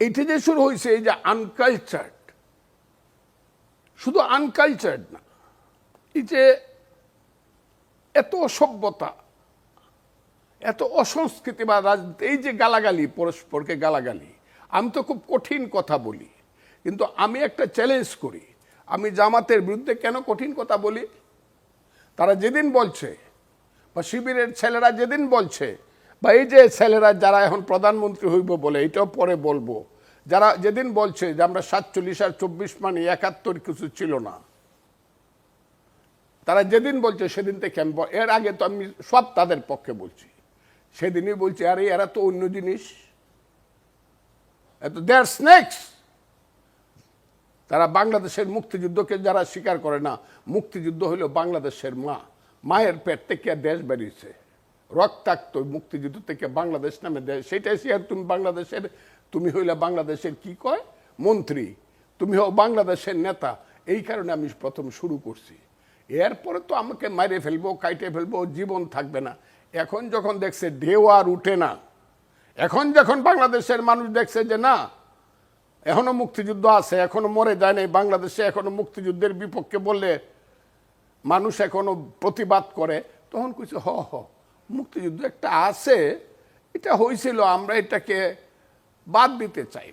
এইটা যে শুরু হয়েছে এই যে আনকালচার্ড, শুধু আনকালচার্ড না, এই যে এত অসভ্যতা, এত অসংস্কৃতি বা রাজনীতি, এই যে গালাগালি, পরস্পরকে গালাগালি। আমি তো খুব কঠিন কথা বলি, কিন্তু আমি একটা চ্যালেঞ্জ করি, আমি জামাতের বিরুদ্ধে কেন কঠিন কথা বলি? তারা যেদিন বলছে, বা শিবিরের ছেলেরা যেদিন বলছে, বা এই যে ছেলেরা যারা এখন প্রধানমন্ত্রী হইব বলে, এটাও পরে বলবো, যারা যেদিন বলছে যে আমরা 47 আর 24 মানে 71 কিছু ছিল না, তারা যেদিন বলছে সেদিন থেকে আমি, এর আগে তো আমি সব তাদের পক্ষে বলছি, সেদিনই বলছি আরে এরা তো অন্য জিনিস, এত দে আর স্নেকস। তারা বাংলাদেশের মুক্তিযুদ্ধকে যারা স্বীকার করে না, মুক্তিযুদ্ধ হলো বাংলাদেশের মা, মায়ের পেট থেকে দেশ বেরিয়েছে, রক্তাক্ত মুক্তিযুদ্ধ থেকে বাংলাদেশ নামে দেশ, সেটাই আর তুমি বাংলাদেশের, তুমি হইলে বাংলাদেশের কি কয় মন্ত্রী, তুমি হও বাংলাদেশের নেতা। এই কারণে আমি প্রথম শুরু করছি, এরপরে তো আমাকে মাইরে ফেলবো, কাইটে ফেলবো, জীবন থাকবে না। এখন যখন দেখছে ঢেউ আর উঠে না, এখন যখন বাংলাদেশের মানুষ দেখছে যে না এখনো মুক্তিযুদ্ধ আছে, এখনো মরে যায় নাই বাংলাদেশে, এখনো মুক্তিযুদ্ধের বিপক্ষে বললে মানুষ এখনো প্রতিবাদ করে, তখন কিছু মুক্তিযুদ্ধ একটা আছে, এটা হয়েছিল, আমরা এটাকে বাদ দিতে চাই।